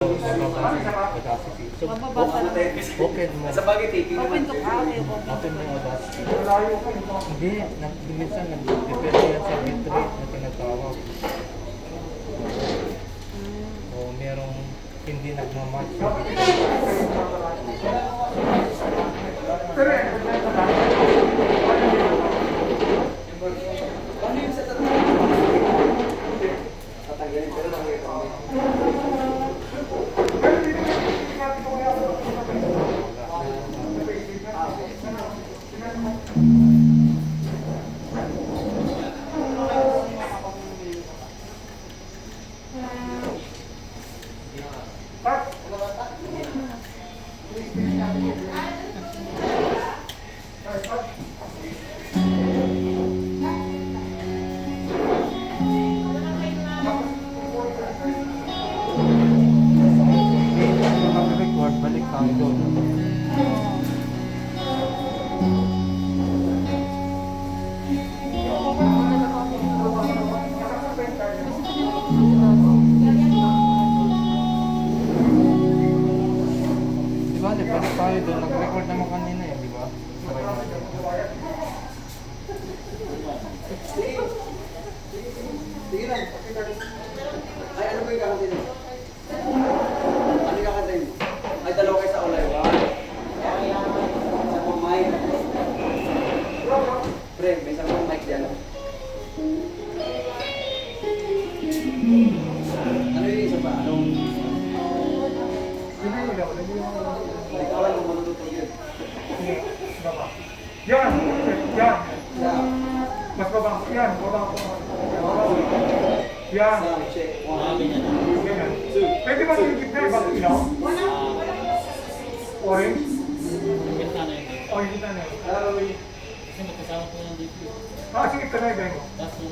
Audacity. So, open mo. Sa bagay, taking Open to ka, may Open mo yung Audacity. Hindi, minsan nag-depende yan sa bitrate na tinatawag. O merong hindi nagmamatch sa bitrate. Ano yung sa tatanggalin? Pero nakikita kami. Record, balik tayo doon. Di ba, balik tayo doon. Nag-record naman kanina eh, di ba? Sabay natin. Sige lang. Ay, ano ba yung kakantin mo? Ano yung kakantin mo? Ay, dalawa kayo sa ulay. Sa pang mic. Pre, may isang pang mic dyan. Ano yung isa pa? Anong... Ikaw lang kung matututog yun. Yan! Yan! Sa... Mas baba. Yan! Baba ko. Yan! Sound check. Ganyan. Pwede ba yung gitna? Ibang ilaw? Orange? O, yung gitna na yun. Sige, kanay ba yun?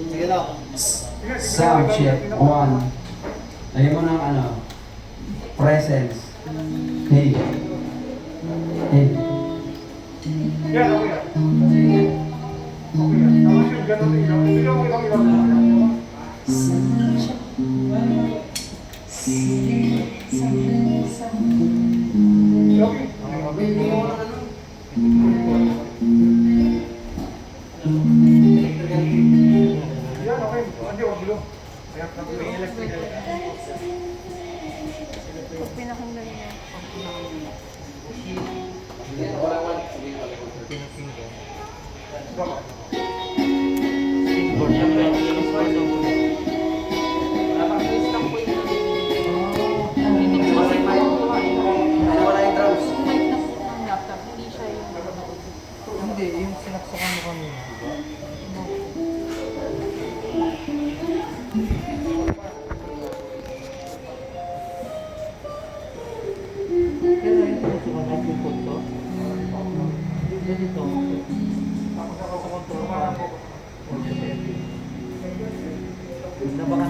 Sige daw. Sige, sige. Sound check, 1. Lagyan mo ng ano, presence. Hey. Hey. Yan, okay yan. Okay yan. Tapos yung ganun na ilaw. Ilaw, ilaw, ilaw. Okay. Yan, okay. Hindi, wag gulo. Kaya may electrical. Pag pinakinggan niya. Wala man. Sige, Pinakinggan. Baba. Keyboard na pwede i-install daw. Ano wala yung drums? Yung mic na po ng laptop, hindi siya yung... Hindi, yung sinaksakan mo kanina, di ba? Kaya yun, sinaksakan yung punto. Ganito. Sa control pa. Na baka